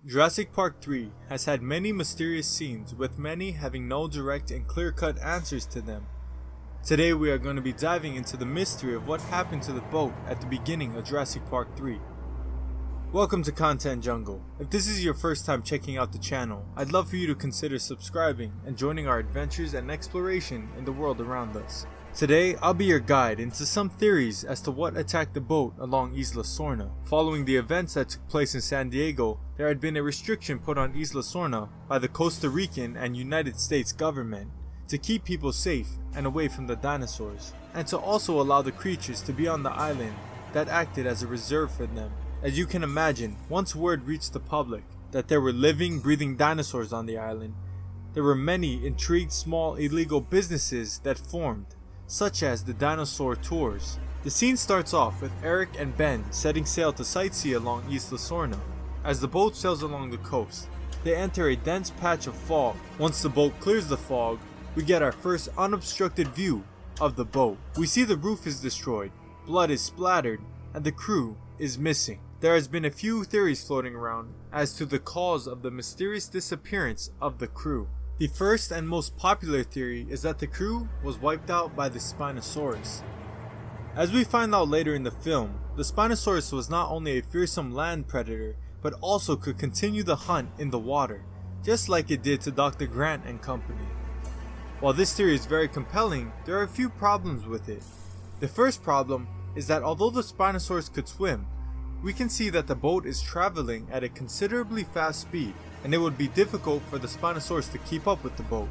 Jurassic Park 3 has had many mysterious scenes, with many having no direct and clear-cut answers to them. Today we are going to be diving into the mystery of what happened to the boat at the beginning of Jurassic Park 3. Welcome to Content Jungle. If this is your first time checking out the channel, I'd love for you to consider subscribing and joining our adventures and exploration in the world around us. Today, I'll be your guide into some theories as to what attacked the boat along Isla Sorna. Following the events that took place in San Diego, there had been a restriction put on Isla Sorna by the Costa Rican and United States government to keep people safe and away from the dinosaurs, and to also allow the creatures to be on the island that acted as a reserve for them. As you can imagine, once word reached the public that there were living, breathing dinosaurs on the island, there were many intrigued small illegal businesses that formed, such as the dinosaur tours. The scene starts off with Eric and Ben setting sail to sightsee along Isla Sorna. As the boat sails along the coast, they enter a dense patch of fog. Once the boat clears the fog, we get our first unobstructed view of the boat. We see the roof is destroyed, blood is splattered, and the crew is missing. There has been a few theories floating around as to the cause of the mysterious disappearance of the crew. The first and most popular theory is that the crew was wiped out by the Spinosaurus. As we find out later in the film, the Spinosaurus was not only a fearsome land predator, but also could continue the hunt in the water, just like it did to Dr. Grant and company. While this theory is very compelling, there are a few problems with it. The first problem is that although the Spinosaurus could swim, we can see that the boat is traveling at a considerably fast speed, and it would be difficult for the Spinosaurus to keep up with the boat.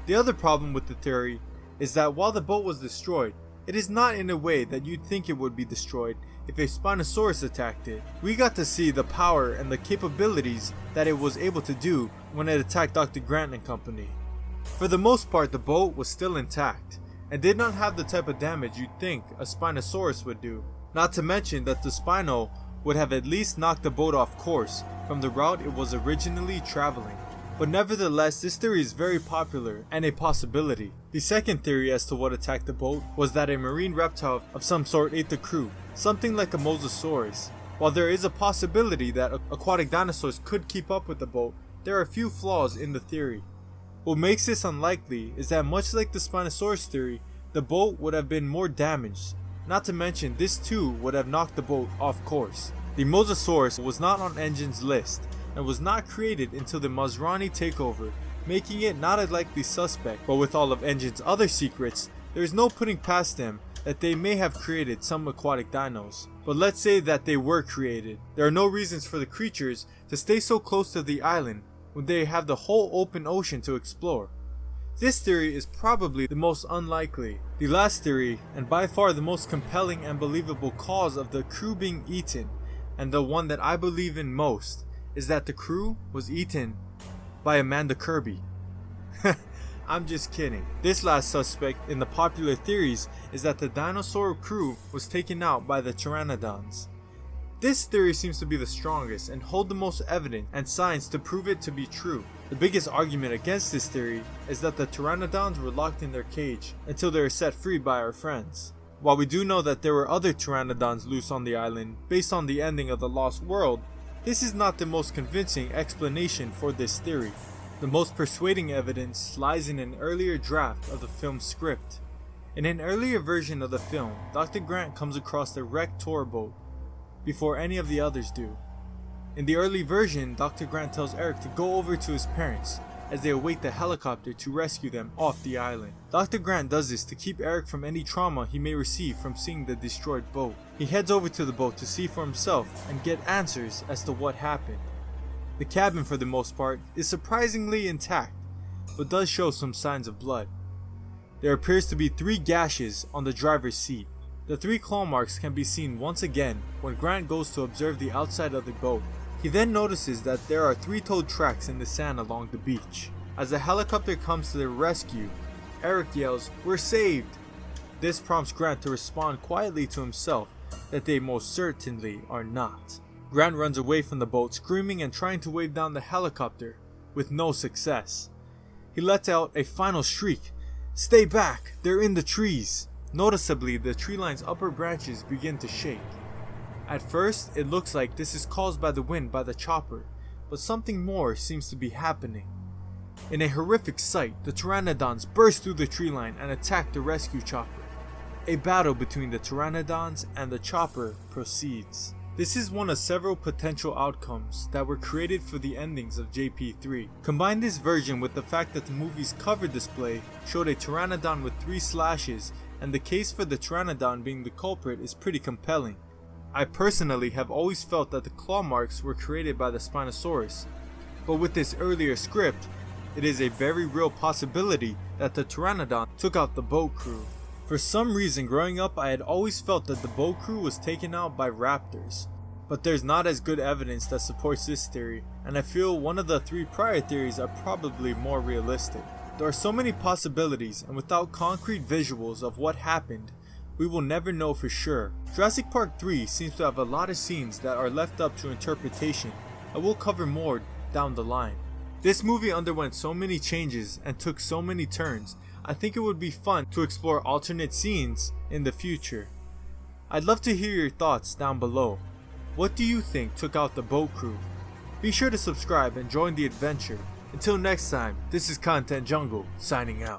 The other problem with the theory is that while the boat was destroyed, it is not in a way that you'd think it would be destroyed if a Spinosaurus attacked it. We got to see the power and the capabilities that it was able to do when it attacked Dr. Grant and company. For the most part, the boat was still intact and did not have the type of damage you'd think a Spinosaurus would do. Not to mention that the Spino would have at least knocked the boat off course from the route it was originally traveling. But nevertheless, this theory is very popular and a possibility. The second theory as to what attacked the boat was that a marine reptile of some sort ate the crew, something like a mosasaurus. While there is a possibility that aquatic dinosaurs could keep up with the boat, there are a few flaws in the theory. What makes this unlikely is that much like the Spinosaurus theory, the boat would have been more damaged. Not to mention, this too would have knocked the boat off course. The Mosasaurus was not on Engine's list and was not created until the Masrani takeover, making it not a likely suspect. But with all of Engine's other secrets, there is no putting past them that they may have created some aquatic dinos. But let's say that they were created. There are no reasons for the creatures to stay so close to the island when they have the whole open ocean to explore. This theory is probably the most unlikely. The last theory, and by far the most compelling and believable cause of the crew being eaten, and the one that I believe in most, is that the crew was eaten by Amanda Kirby. I'm just kidding. This last suspect in the popular theories is that the dinosaur crew was taken out by the pteranodons. This theory seems to be the strongest and hold the most evidence and science to prove it to be true. The biggest argument against this theory is that the pteranodons were locked in their cage until they were set free by our friends. While we do know that there were other pteranodons loose on the island based on the ending of the Lost World, this is not the most convincing explanation for this theory. The most persuading evidence lies in an earlier draft of the film's script. In an earlier version of the film, Dr. Grant comes across the wrecked tour boat before any of the others do. In the early version, Dr. Grant tells Eric to go over to his parents as they await the helicopter to rescue them off the island. Dr. Grant does this to keep Eric from any trauma he may receive from seeing the destroyed boat. He heads over to the boat to see for himself and get answers as to what happened. The cabin, for the most part, is surprisingly intact, but does show some signs of blood. There appears to be 3 gashes on the driver's seat. The 3 claw marks can be seen once again when Grant goes to observe the outside of the boat. He then notices that there are 3-toed tracks in the sand along the beach. As the helicopter comes to their rescue, Eric yells, "We're saved!" This prompts Grant to respond quietly to himself that they most certainly are not. Grant runs away from the boat screaming and trying to wave down the helicopter, with no success. He lets out a final shriek, "Stay back! They're in the trees!" Noticeably, the tree line's upper branches begin to shake. At first, it looks like this is caused by the wind by the chopper, but something more seems to be happening. In a horrific sight, the Pteranodons burst through the tree line and attack the rescue chopper. A battle between the Pteranodons and the chopper proceeds. This is one of several potential outcomes that were created for the endings of JP3. Combine this version with the fact that the movie's cover display showed a Pteranodon with 3 slashes, and the case for the Pteranodon being the culprit is pretty compelling. I personally have always felt that the claw marks were created by the Spinosaurus, but with this earlier script, it is a very real possibility that the Pteranodon took out the boat crew. For some reason growing up, I had always felt that the boat crew was taken out by raptors, but there's not as good evidence that supports this theory, and I feel one of the 3 prior theories are probably more realistic. There are so many possibilities, and without concrete visuals of what happened, we will never know for sure. Jurassic Park 3 seems to have a lot of scenes that are left up to interpretation, and we'll cover more down the line. This movie underwent so many changes and took so many turns. I think it would be fun to explore alternate scenes in the future. I'd love to hear your thoughts down below. What do you think took out the boat crew? Be sure to subscribe and join the adventure. Until next time, this is Content Jungle signing out.